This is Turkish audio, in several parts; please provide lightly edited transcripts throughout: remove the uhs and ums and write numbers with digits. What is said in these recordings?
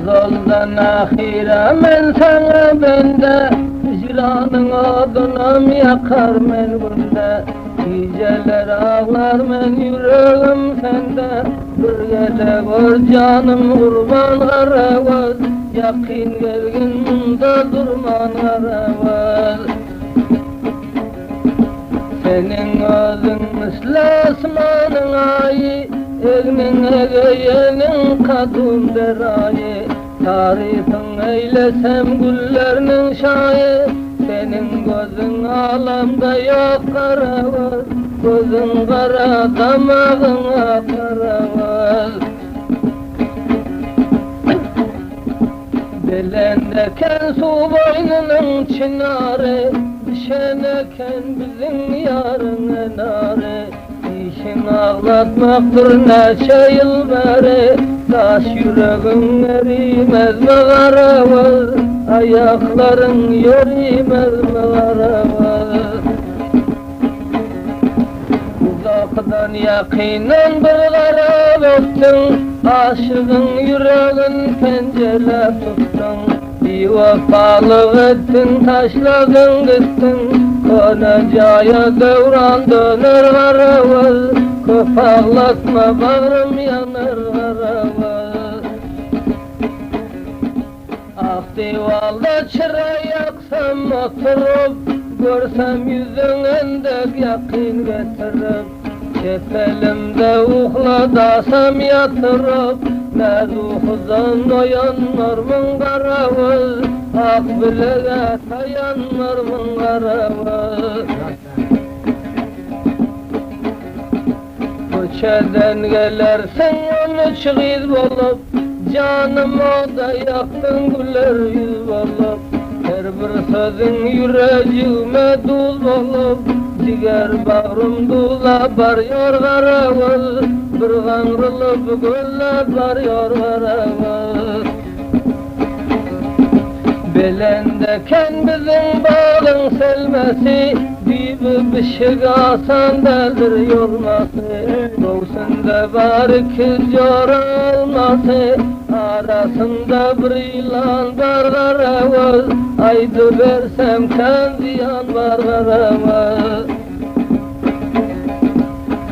Azaldan ahire men sana bende, hicranın odunum yakar men bunda. Geceler ağlar men yüreğim sende, bir gele gör canım kurban karavaz. Yakin gelgin bunda durman karavaz. Senin özün misli asmanın ayı, elinin egeyenin kadın derayı. Tarifin eylesem güllerinin şayı, senin gözün alamda yok karavaz. Gözün kara damağına karavaz. Belendeken su boynunun çınarı, düşeneken bizim yarın enarı. İşin ağlatmaktır neçe yıl beri, taş yüreğin erimez mi karavaz, ayakların yürümez mi karavaz. Uzaktan yakinen bir karar öptün, aşığın yüreğin pencere tuttun. Bir vefalık ettin, taşladın gittin, konacaya devran döner karavaz. Köp ağlatma bağrım yanar karavaz. Akdivalda çıra yaksam oturup, görsem yüzündek yakin getirip. Kepelimde uhladasam yatırıp, ne ruhuzan oyanlar mın karavaz. Ak bileğe tayanlar mın karavaz. Köçeden gelersen 13 kız bolup, canım o da yaktın güler yüz bolup. Her bir sözün yüreğime duz bolup, ciger bağrım dula barıyor karavaz. Bir kanrılıp göller barıyor karavaz. Belendeken bizim bağın selmesi, bir bişik asan deldir yolması. Doğusunda var ikiz yora olması, arasında bir ilan var karavaz. Aydı versem kendiyan var karavaz.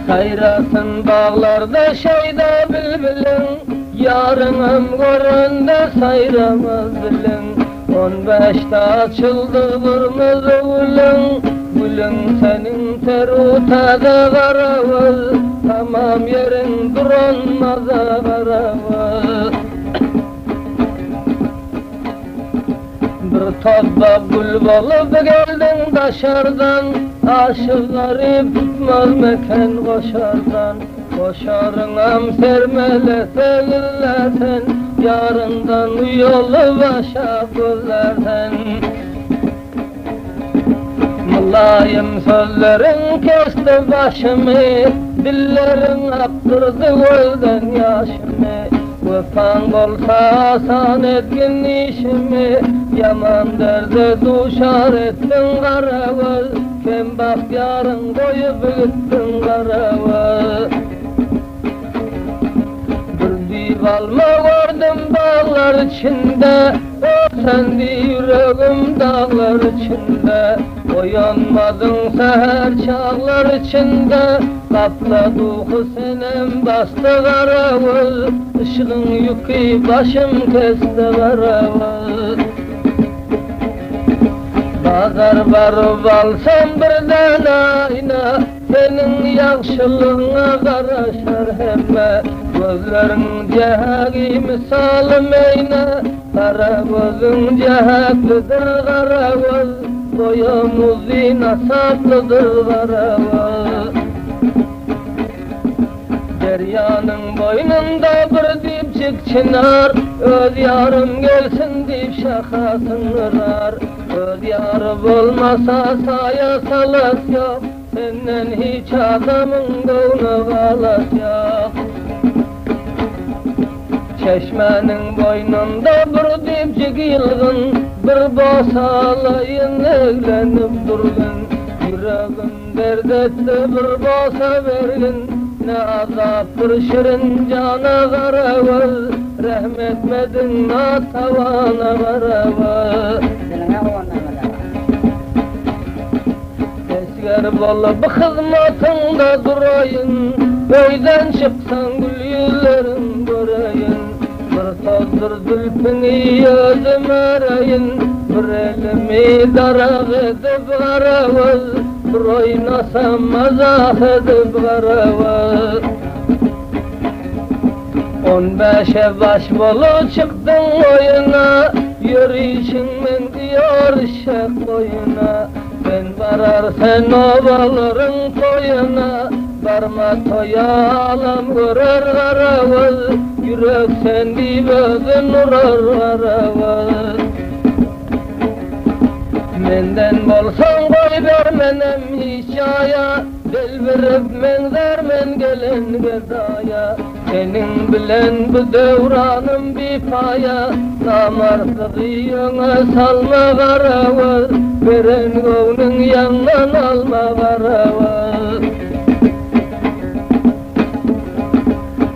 Sayrasın bağlarda şeyda bülbülün, yarınım göründe sayramaz bilin. 15'te açıldı kırmızı gülün, gülün senin terutada karavaz. Tamam yerin duranmaza karavaz. Bir tozda gül bolup geldin daşardan, aşıkları tutmaz meken koşardan. Koşarınam sermelese gillesen, yarından yolu başa güllersen. Mülayim sözlerin kesti başımı, dillerin aktırdı gölden yaşımı. Vefan olsa asan etkin işimi, yaman derde duşar ettin karavaz. Kem bak yarın koyup gittin karavaz. Bir divalma gördüm dağlar içinde, o sendi yüreğim dağlar içinde. Uyanmadın seher çağlar içinde, kapladı senem bastı karavaz. Işığın yükü başım kesti karavaz. Pazar varıp alsam birden ayna, senin yakşılığına karaşar hemme. Gözlerin cehagi misalı meyne, kara gözün cehaklıdır karavaz. Boyumuz yine saplıdır karavaz. Deryanın boynunda bir dipçik çınar, öz yarım gelsin deyip şakasını ırar. Öz yarı olmasa saya salas yok, senden hiç adamın gönlü kalas yok. Çeşmenin boynunda bir dipçik yılgın, bir bosalayın evlenip durgun. Yüreğin derdette bir bosa vergin, ne azaptır şirin cana karavuz, rahmetmedin na tavana karavuz. Esger bolla bu hizmetinde durayın, köyden çıksan gül yüzlerin göreyim. Bir tozdur zülfini özüm arayın, bir elimi darak edip karavuz, bir oynasam mazah edip karavuz. 15'e baş bolu çıktın oyuna, yürüyüşünmen diyor şek boyuna. Ben varar sen ovaların toyuna, barma toya alam görür karavuz, yürek sendi gözün urar karavuz. Menden bolsan koy vermenem hişaya, del verip men vermen gelen gedaya. Senin bilen bu devranım bir paya, namarsı yöne salma karavuz, veren gönlün yandan alma karavuz.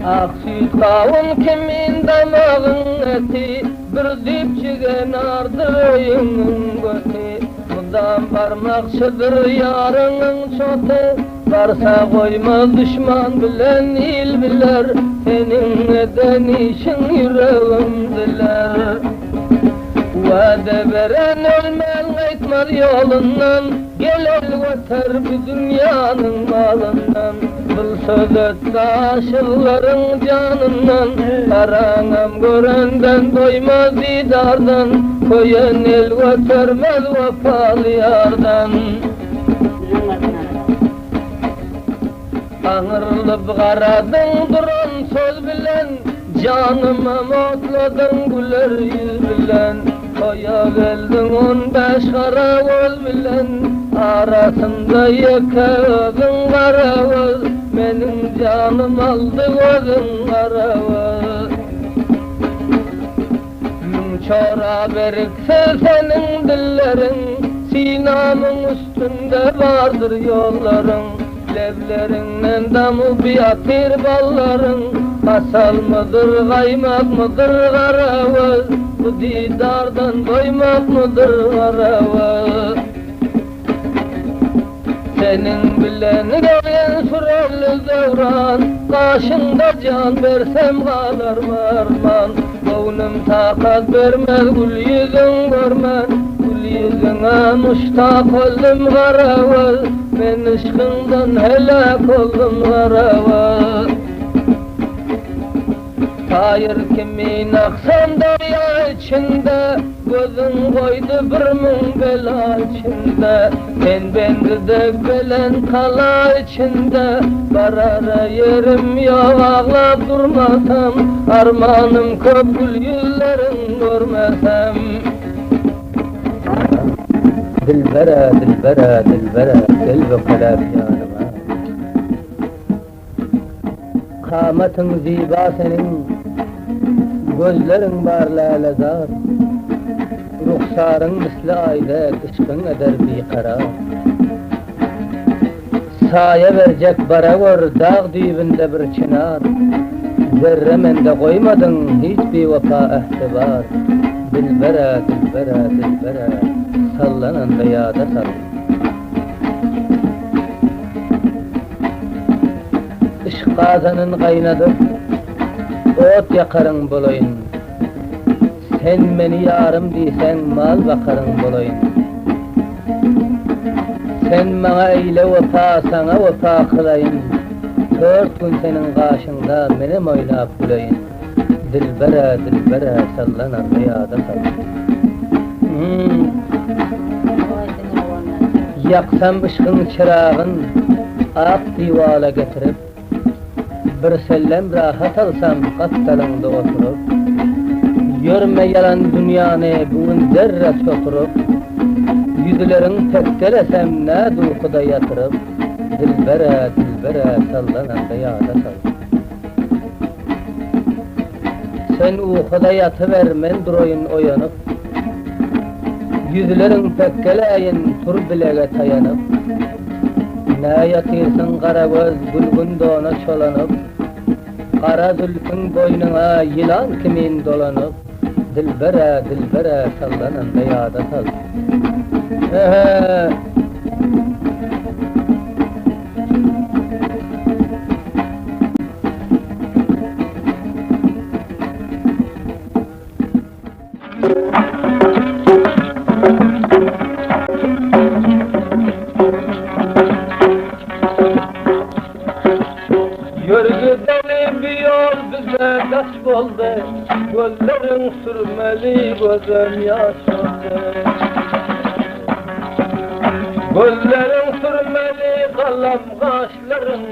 Ak süt kavun kimin damağın eti, bir dipçigen ardır oyunun götü. Bundan parmakçıdır yarının çotu, varsa koymaz düşman bilen il biler, senin neden işin yüreğim diler. Vade veren ölmen gitmez yolundan, gel el götür bu dünyanın malından. Bil söz et aşıkların canından, karanam görenden doymaz didardan, koyan el götürmez vefalı yardan. Ağırlıp karadın duran söz bilen, canıma mutladın güler yüz bilen. Koya geldin 15 karavuz bilen, arasında yeke özün karavuz, benim canım aldı özün karavuz. Çora berikse senin dillerin, sinamın üstünde vardır yolların. Levlerinden damı bir atir balların, asal mıdır kaymak mıdır karavuz, bu didardan doymak mıdır karavuz. Senin bilen gelen sürerli devran, karşında can versem kalır arman. Gönlüm takat vermez gül yüzün görmen, gül yüzüne muştak oldum karavuz, ben ışkından helak oldum karavuz. Hayır kimin aksan derya içinde, gözün koydu bir mun bela içinde. Ben de belen kala içinde, barara yerim yok ağlap durmasam, armanım köp gül yüzlerin görmesem. Dilbere, dilbere, dilbere, gel ve kalab yanıma. Kâmetin ziba senin, gözlerin var lâlezar, ruhsarın misli ayda ışkın eder bir karar. Saya verecek bara gör dağ dibinde bir çınar, zerre mende koymadın hiçbir vefa ehtibar. Dilbere, dilbere, dilbere, sallanan da yada sal. Işk kazanın kaynadıp, ot yakarın bulayın. Sen beni yarım diysen mal bakarın bulayın. Sen bana eyle vefa, sana vefa kılayın. 4 gün senin karşında benim oynap gülayın. Dilbere, dilbere, sallanan rüyada sal. Yaksam ışkın çırağın, ak divala getirip, bir sellem rahat alsam kattalında oturup, görme yalan dünyanı bugün zerre çoturup, yüzlerin tekkelesem ne duykuda yatırıp, dilbere, dilbere, sallanan rüyada sal. Sen uykuda yatıver, men durayın oyanıp, yüzlerin tekkeleyin tur bilege tayanıp, Nä ýatyrsyn gara göz gülgün dona çalanyp, Kara zülfün boynuňa ýylan kimin dolanyp, dilbere dilbere sallananda ýada sal. Yörgüdeli bir yol bize taş boldu, gözlerin sürmeli gözüm yaş oldu. Gözlerin sürmeli kalam kaşların,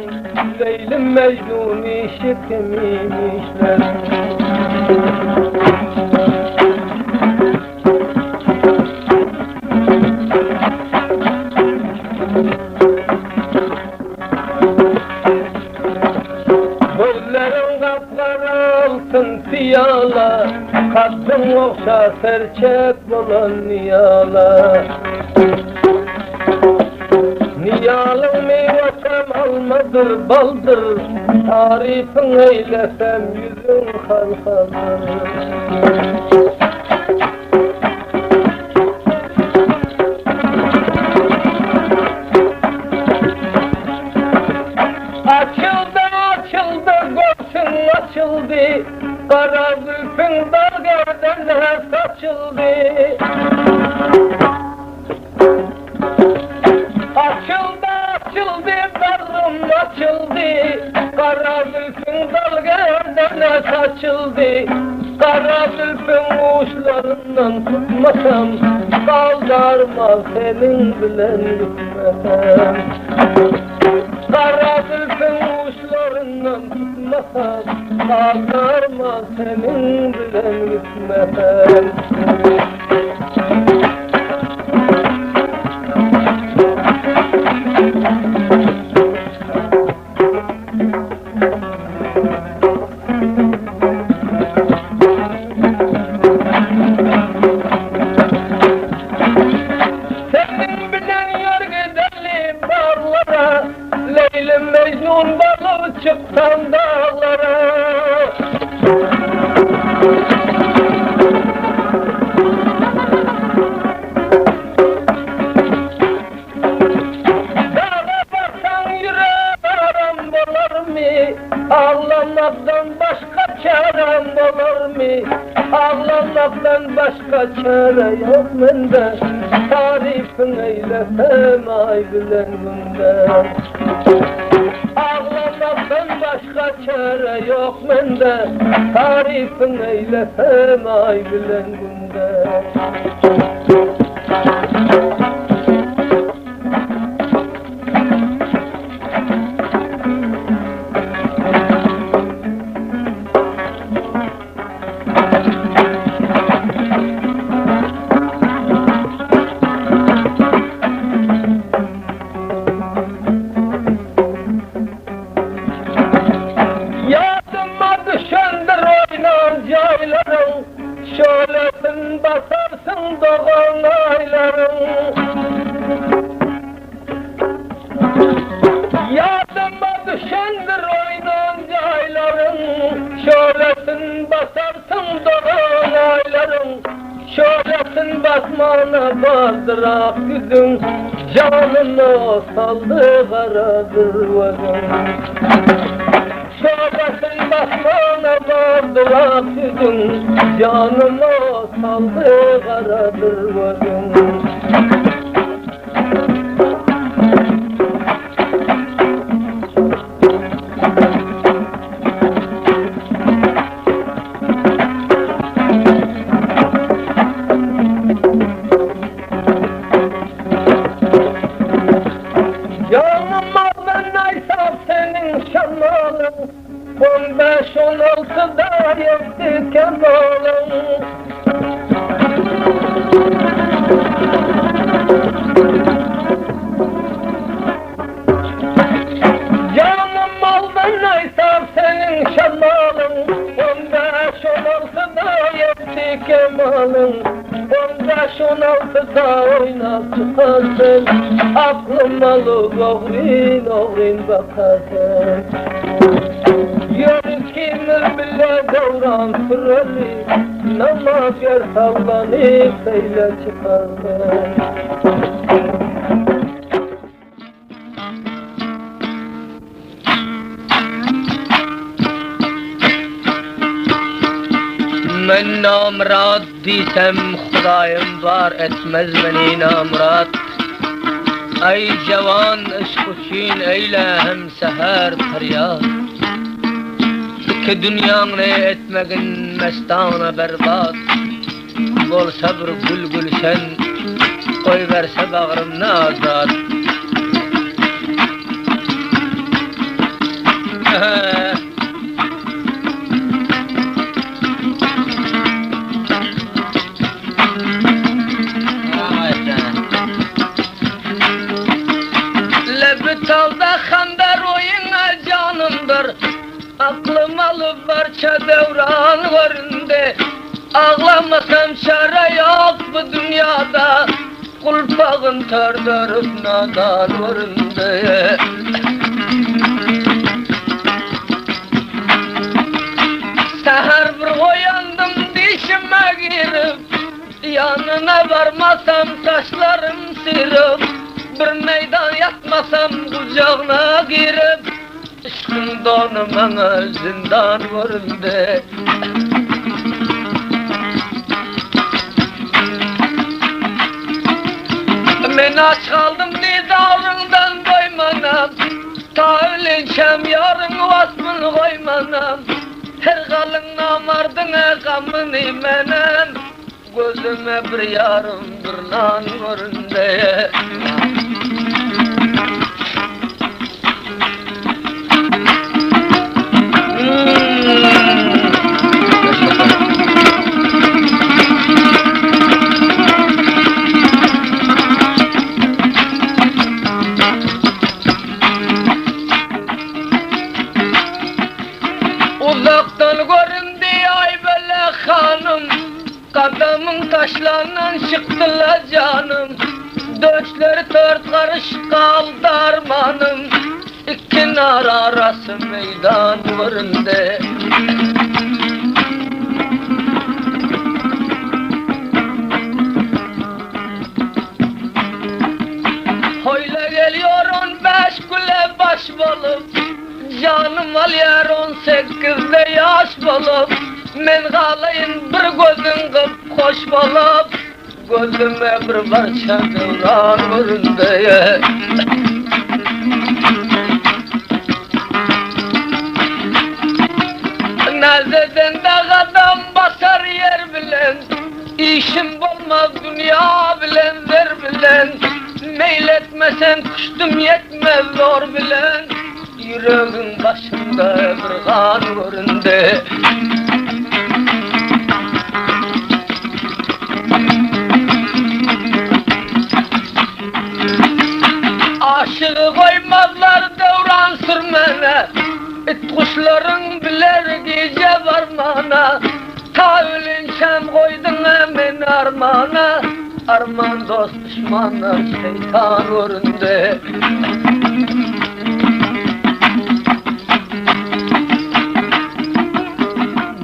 Leylim Mecnun işi kimin işlerin. Gözlerin kapkara altın piyala, Kadın okşa serçek bolan niyala. Niyalın meyvesem almadır baldır, Tarifin eylesem yüzün halkadır. Açıldı, kara zülfün dalgalarına saçıldı. Açıldı, darım açıldı, kara zülfün dalgalarına saçıldı. Kara zülfün uçlarından tutmasam, kaldarmaz senin bilen gitmesem. Kara zülfün uçlarından tutmasam, kaldarmaz senin bilen gitmesem. Senin bilen yörgüdeli bağlara, Leylim Mecnun balı çıksan dağlara. Dağa baksan yüreğe aram bolar mı? Ağlamaktan başka çarem bolar mı? Ağlamaktan başka çare yok mende, Tarifin eylesem ay bilen günde. Ağlamaktan başka çare yok mende, Tarifin eylesem ay bilen günde. Düşendir oynan cayların, Şölesin basarsın doğan ayların. Yadıma düşendir oynan cayların, Şölesin basarsın doğan ayların. Şölesin basmana bazdırak yüzün, Canını saldı karadır vazın. Şölesin basmana bazdırak yüzün, Canını saldı karadır vazın. Şamalım 15-16'da yetti kemalım. Canım maldan aysam senin şamalım, 15-16'da yetti kemalım. 15 16'da oynap çıkarsın, aklım alıp oğrin bakarsın. Yönkimin bile davran süreli, namaz yer sallanıp seyle çıkarsın. Men namrad diysem Xudayım var etmez beni namrad. Ey cavan eşkuçin eyle hem seher feryat. Ki dünyanı etmegin mestana berbat. Bol sabr gül gülşen, koy verse bağrımna azad. Lebtalda xandar oyuna canımdır, aklım alıp barça devran varında. Ağlamasam çare yok bu dünyada, kulpağın tördürüp nadan varında. Seher bir uyandım dişime girip, yanına varmasam taşlarım sirip, bir meydan yatmasam kucağına girip, aşkın donu bana zindan varında. Men aç kaldım nidarından doymanam, ta ölençem yarın vasmını koymanam. Her kalın namardına gamını menem, gözüme bir yarım bir nan varında. Uzaktan göründü ay böyle hanım, kadamın taşlanan çıktılar canım. Döşleri dört karış kaldı armanım, iki nar arası meydan varında. Hoyla geliyor 15 kule baş bulup, canım alıyor 18'de yaş bulup. Men kalayın bir gözün kıp hoş bulup, gözüme bir parça devran varında. Nazeden de kadam basar yer bilen, işim olmaz dünya bilen ver bilen. Meyletmesen kuştum yetmez zor bilen, yüreğin başında bir kan varında. Aşığı koymazlar devran sürmene, it kuşların biler gece varmana. Ta ölençem koydun hemen armana, arman dost düşmanlar şeytan uğrunda.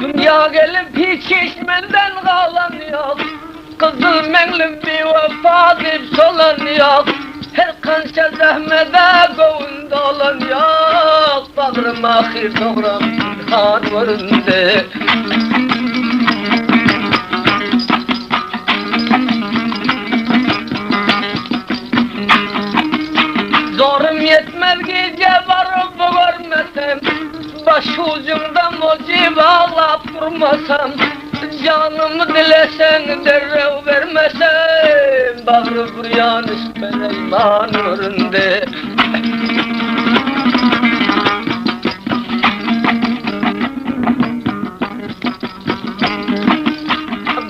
Dünya gelip hiç işmenden kalan yok, kızıl menlim bir vefa deyip solan yok. Her kança zahmede govunda olan yok, bağrım ahir doğram kan varında. Zorum yetmez gece varıp görmesem, başucumda mucib ağlap durmasam. Canımı dilesen derrev vermesem, bağrı buryan ispen iman varında.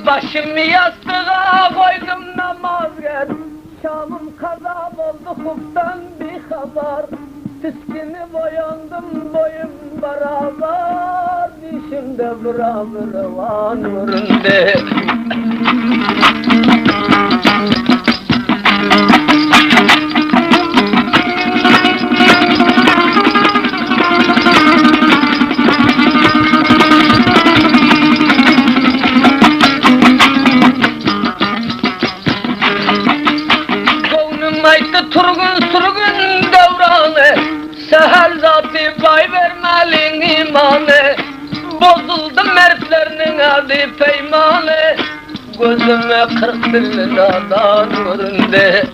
Başımı yastığa koydum namaz gel, Şamım kaza oldu hukuktan bir haber. Tüskini boyandım boyum beraber, dişimde beraber van vurundu. Turgun surgun devranı, seher zatı bay vermelin imanı. Bozuldu mertlerinin adı peymanı, gözüme 40 dilli nadan göründü.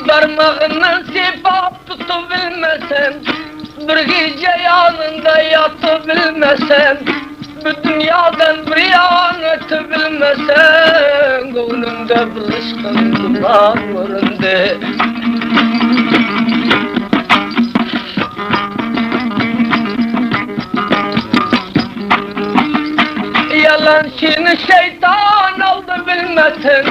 Parmağından sipap tutubilmesen, bir gece yanında yatıbilmesen, bu dünyadan bir yan ötebilmesen, gönlümde bir ışkın duman göründü. Yalan şimdi şeytan aldı bilmesen,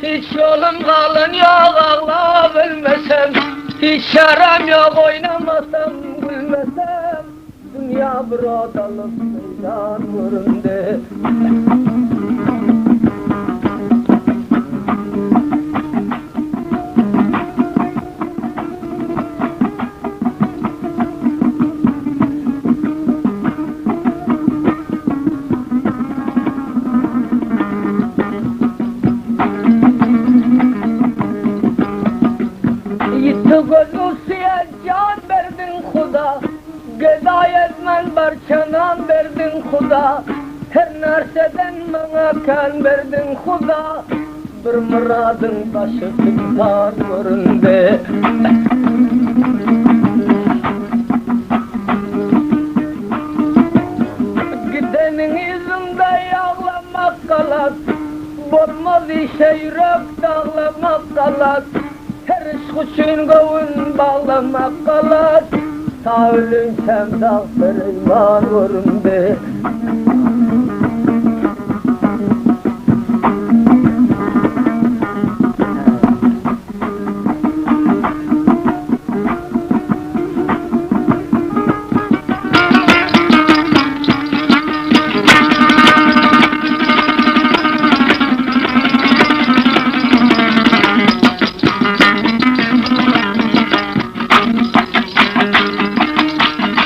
hiç yolum kalın yok ağla bilmesem, hiç yaram yok oynamasam gülmesem, dünya bir odalık meydan göründü. Gözüsiye can verdin Huda, gedayetmen barçanan verdin Huda, her narseden bana kan verdin Huda, bir muradın başı sultan göründü. Gidenin izinde yağlamak kalat, bozmaz işe yürek dağlamak kalat, her iş için gavun bağlamak kalat, ta ölünsem dağ ferman göründü.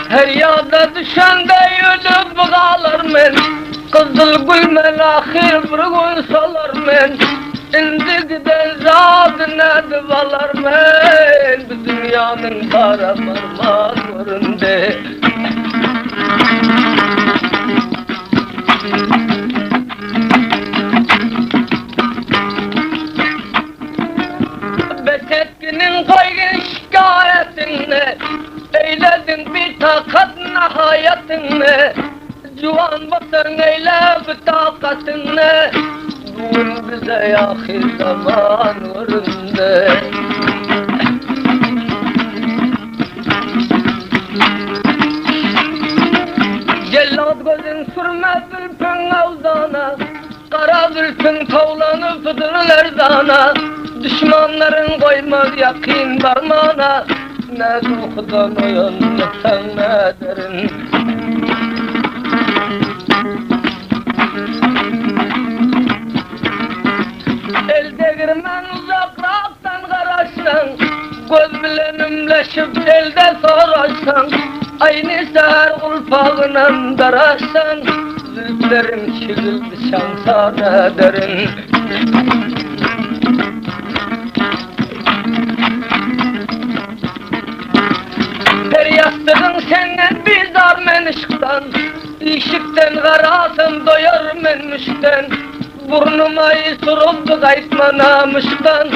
Her yağda düşende yürüp kalır men, kızıl gülmen ahir bir gün solar men, indi giden zadına divalar men, bu dünyanın kara parmağın göründü. Betetkinin koygun şikayetini, eyledin bir takat nihayetini, Cuvan batın eyle bir takatini, bugün bize yahir zaman göründü. Cellat gözün sürmez ülpün avzana, kara ülpün tavlanı fıdırlar zana, düşmanların koymaz yakin parmağına, ne ruhdan uyanmışsan ne derin. Elde girmen uzakraktan karaşsan, göz bilen ümleşip elde soraşsan, aynı seher ulfağınan daraşsan, zülflerin çizildi şansa ne derin. Feryastığın senden bizar men ışıktan, ışıktan karasın doyar men müşkten, burnuma suruldu kaytma namıştan,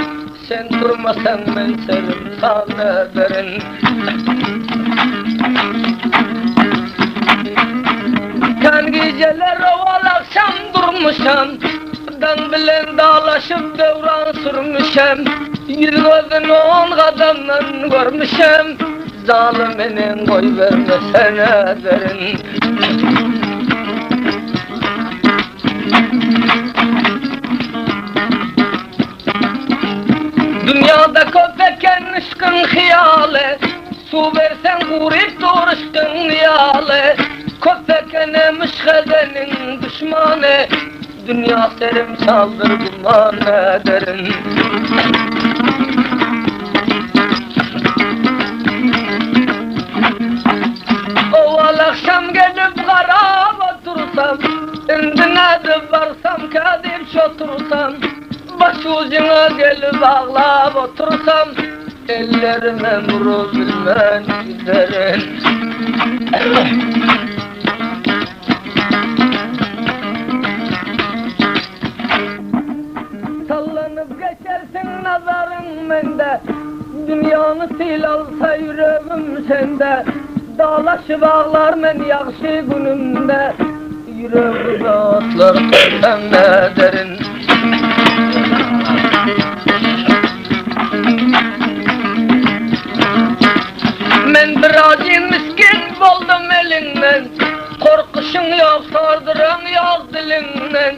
sen durmasan ben serim sana derin. Kan geceler oval akşam durmuşam, dan bilen dağlaşıp devran sürmüşem, yüz gözünü 10 kadamdan görmüşem, zaliminin koy vermesene derin. Dünyada köpeken ışkın hiyale, su versen gurip doğruştun yâle. Köpekene müşhedenin düşmanı, dünya serim çaldır duman ederin. Oval akşam gelip garab otursam, indine varsam kadip çotursam, başucuna gelip ağlap otursam, ellerime vurur bilmem giderin. Sallanıp geçersin nazarın mende, dünyanı sil alsa yüreğim sende. Dağlaşıp ağlar men yaxşı günümde, yüreğime atlar koysam ne derin. Men bir acı miskin boldum elinden, korkuşun yok sardıran yok dilinden.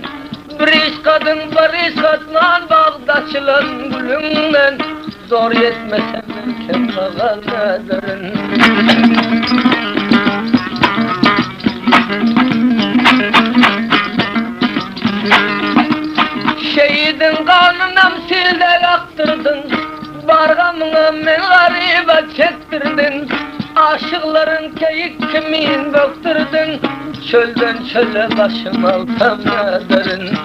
Bir iş kadın bir iş katman bağdaşılan gülünden, zor yetmesem kim bağal nederin. Şehidin kanına silder aktırdın, bargamına men garibe çektirdin. Aşıkların keyik kimin böktürdün, çölden çöle başım alsam ne derin.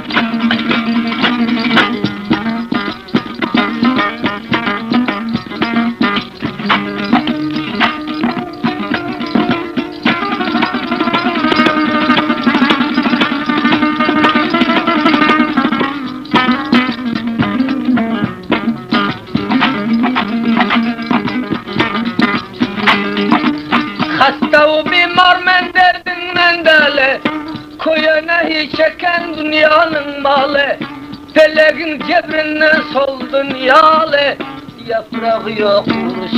Hasta o bimar men derdinden dele, koyana hiç çeken dünyanın malı. Feleğin cebrinden sol dünyalı, yaprağı yok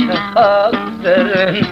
şafak derin.